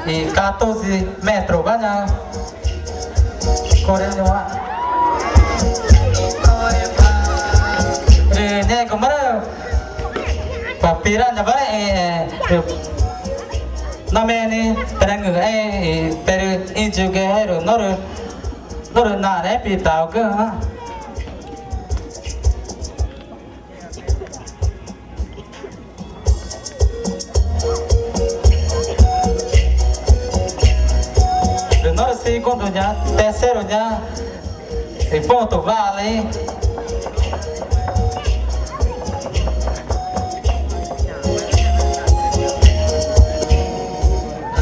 e 14 metros, banha. Correndo lá. Né, como era? Papiranya bare namene perang per inju guerreiro nor na né pitau que nor segundo já terceiro já e ponto vale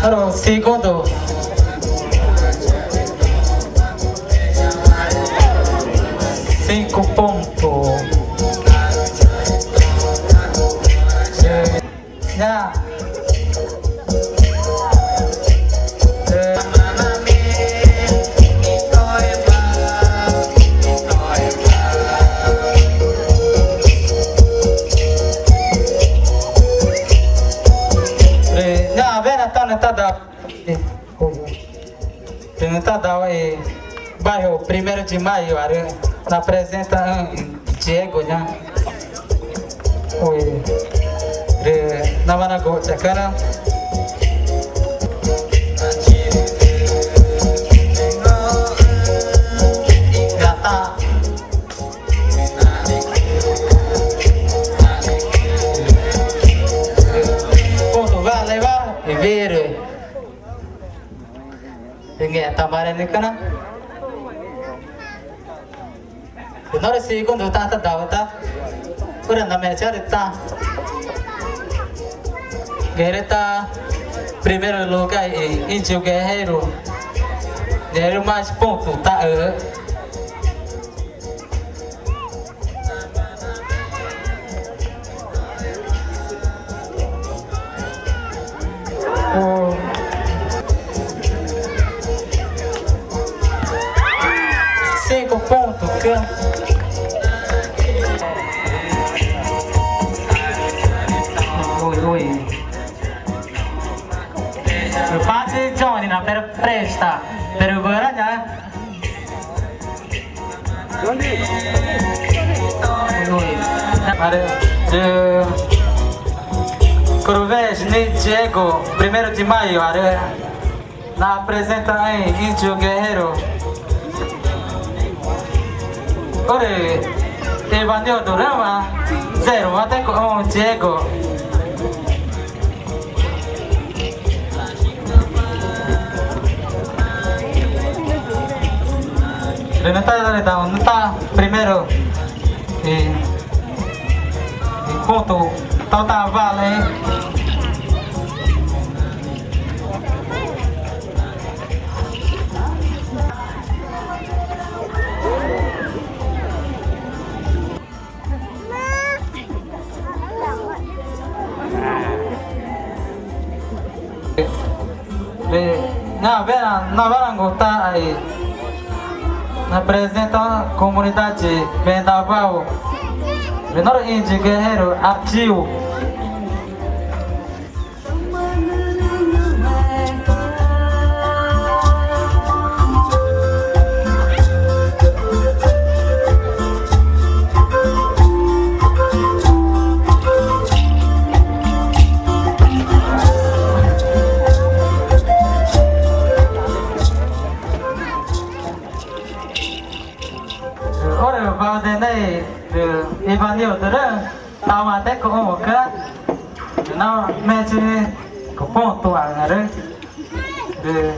Allora, secondo 5 pontos. Ya. Apresentada bairro 1º de Maio, na apresenta Diego, né? Oi, na Manago, Chacana. Já tá. Ponto vai levar e vir. Enggak tambahan ini kan? Benar sih, kau tuh tak tahu tak? Udah namanya cerita. Gereta primeiro lugar inju guerreiro. Guerreiro mais ponto tak ponto que oi eu faço Johnny na presta pero agora já oi Corvés Diego 1º de Maio na apresenta aí Índio Guerreiro Ore, Evanio Dorama, 0, até com Diego. Não tá primeiro e ponto, então tá vale. Na Varangota aí apresenta a comunidade Vendaval menor índio guerreiro ativo vào đến đây từ Ivanio từ đó tao mà tết có một cái nó mẹ chơi có một tuổi là đấy từ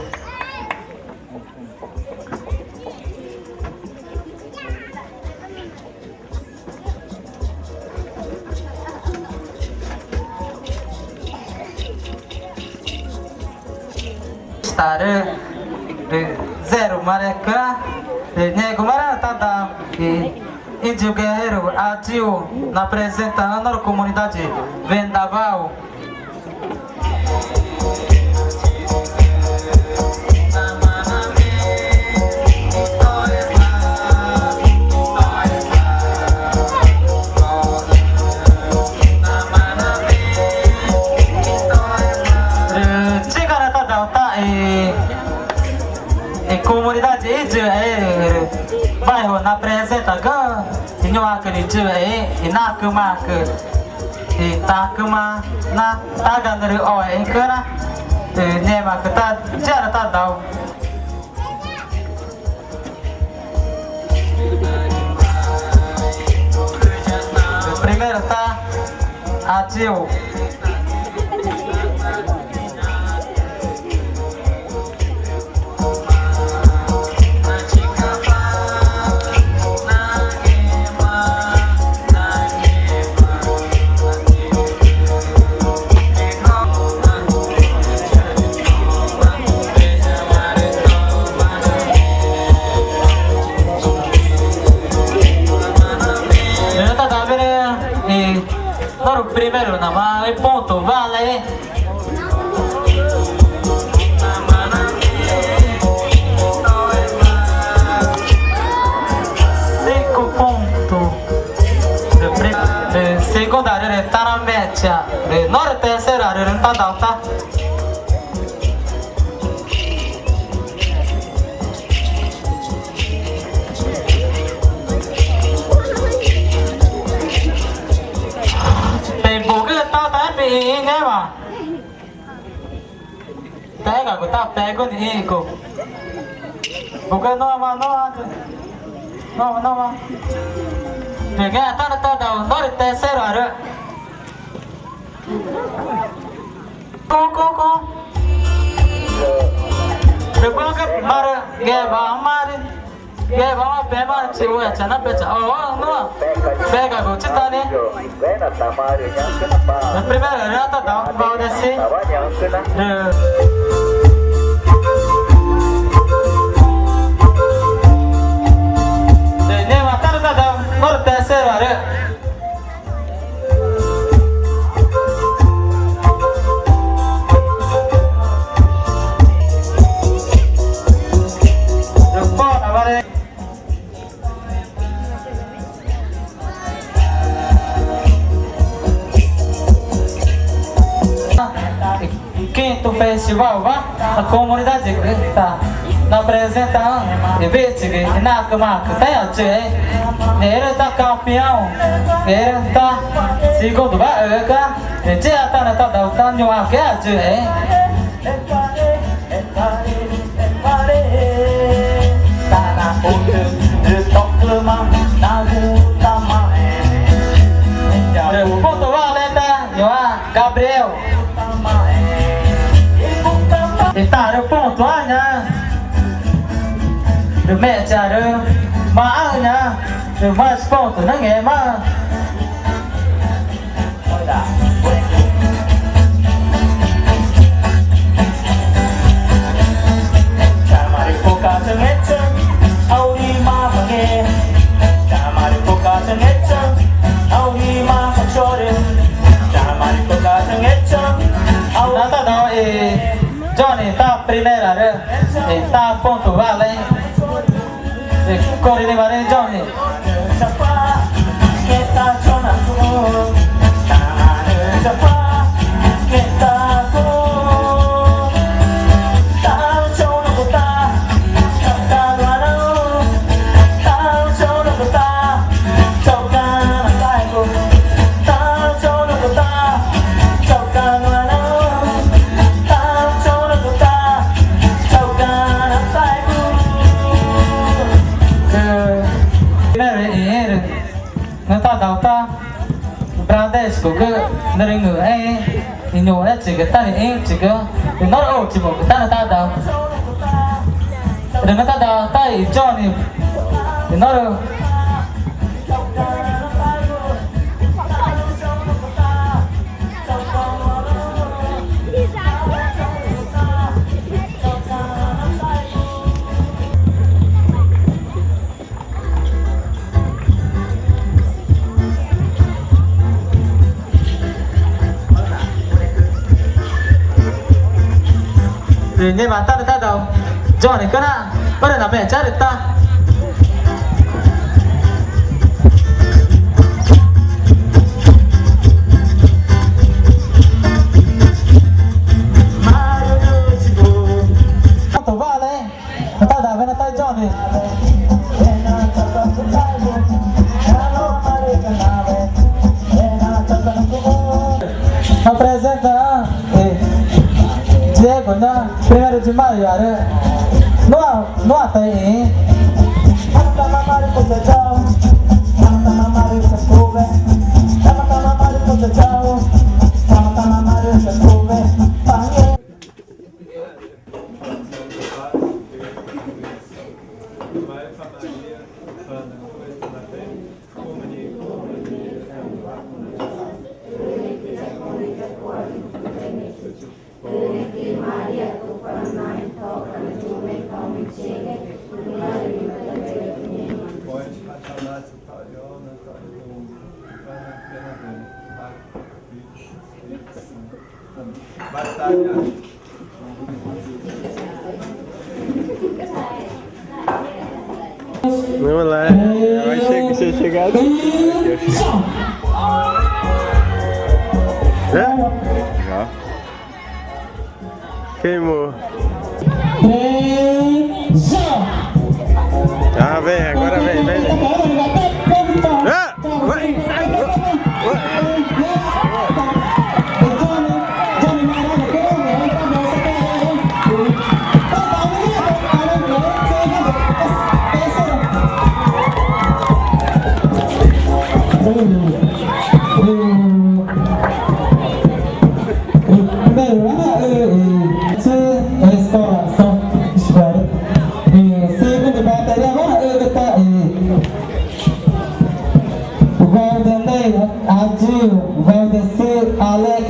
stare zero marca né como era tata Índio Guerreiro ativo na apresentando a comunidade Vendaval chega na tata comunidade bairro na apresenta gan inyoa que diz e na cama que tá cama na tá ganhando o em cara nema que tá já tá dao primeiro tá Atil primeiro nama e ponto vale 5 pontos de segunda área tá na média de norte terceira área tá alta nghe mà té cả của ta té con gì cô một cái nó mà để nghe ta đầu nó được té xe rồi đó cô được bao cái mà nghe mà đi nghe bảo bé mà chịu vậy chả nắp chả nó bé cả của chúng ta đi primeiro era tá dando mal desse nem matar tá dando por terceiro área quinto festival vá a comunidade está na apresentação e vete que na cama que tem a tchê ele tá campeão ele tá segundo vai cá e tchê tá na tá da new a que a tchê tá na outra de toque na luta mais ponto valenta new a Gabriel ta được ponto nha được mẹ trả được mà nha được mà ponto nó nghe mà Johnny tá primeira tá ponto vale corre de vale Johnny Bradesco cái nơi người ấy thì nhiều đấy chỉ cái ta thì chỉ cái nó ổ chỉ một cái ta đầu đừng có ta đầu tay cho thì nó được nhưng mà ta đầu cho này cái nào bắt đầu là mẹ chết được ta Diego, não, primeiro de maio, no ataí. Vamos lá, eu achei que você ia chegar assim. Já? Queimou. Ah, vem, agora vem, vem. Ah, vai. Alex,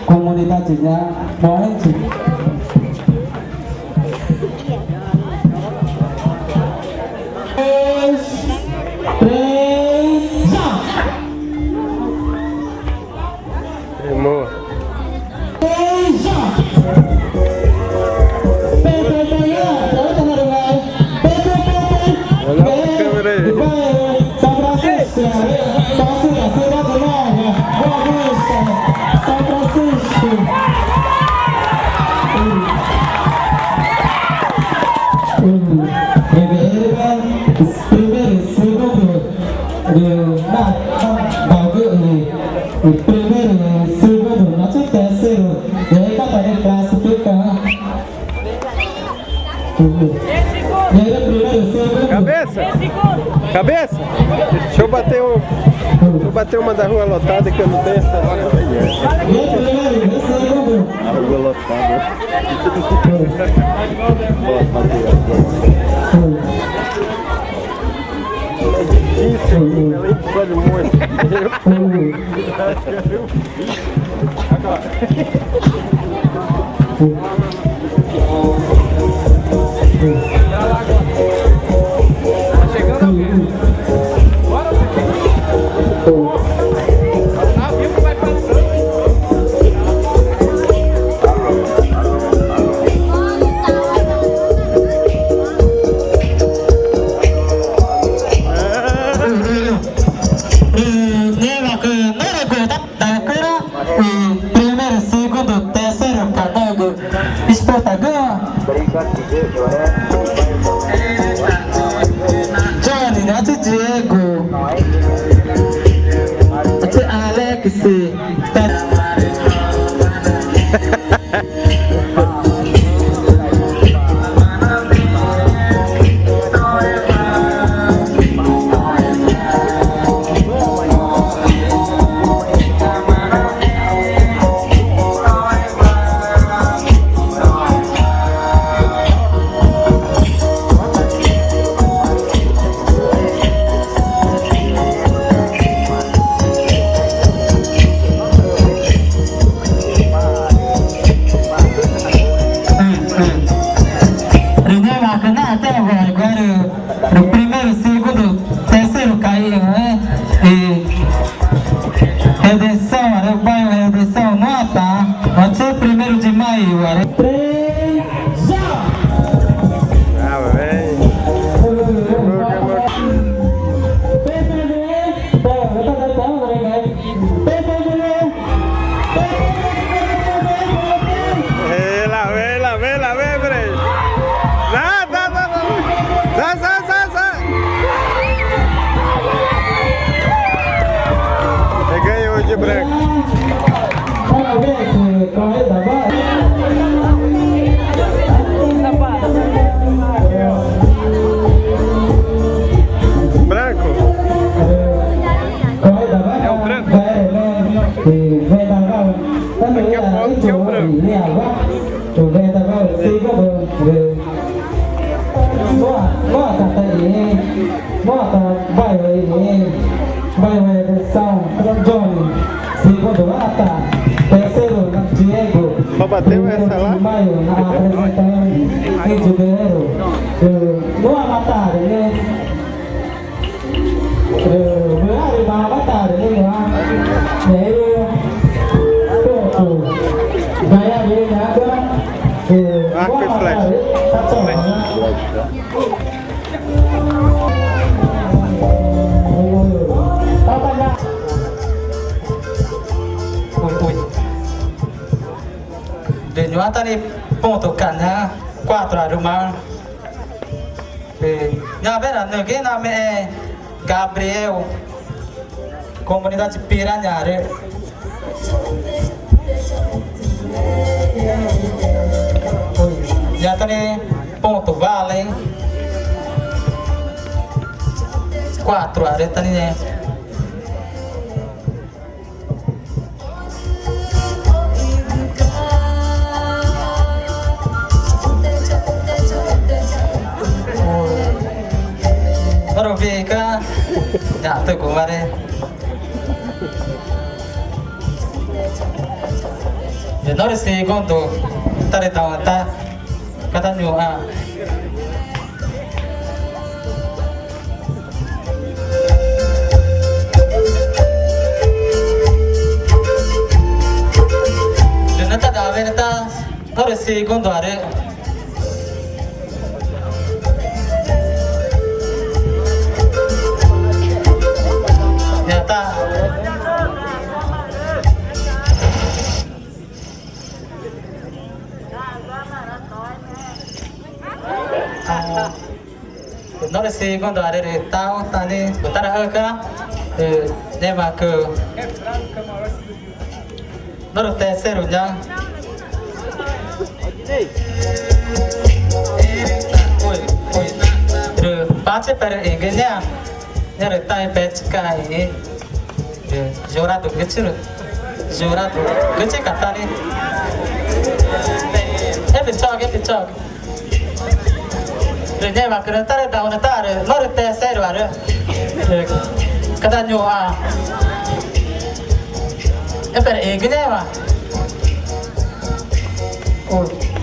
komunitasnya mau aja. Cabeça! Deixa eu bater uma da rua lotada que eu não tenho essa rua lotada. É difícil, ela encolhe muito. Johnny, not Diego. It's Alex. về ta vào ta mới là cái chỗ gì nè quá rồi về ta vào xí có bờ về quá ta thấy quá ta bay về sau con Johnny xí có đồ ta terceiro na Diego Só bateu essa lá? Maio na apresentação em Juveiro no Avatar né vừa mà Avatar này mà để tôi vậy là gì đã có Arco e flecha. ta chọn Denyo tadi ponto kanha 4 rumah. Nya bera nege name Gabriel Comunidade Piranhare. Nya tadi ponto vale 4 are tadi ne. Baru vika, ya tuh kemarin. Ya nori segundo, tari tahu tak kata nyua. Dan nata dawe nata nori segundo are. Nós segundo a área tal tani botar a leva que nós terceiro já oi pace per ingenia era tai pet kai jurado kecil kata ni episode Rene ma kena tare tahun tare, lor terceiro ada. Kata nyua. Per egene ma. Oh.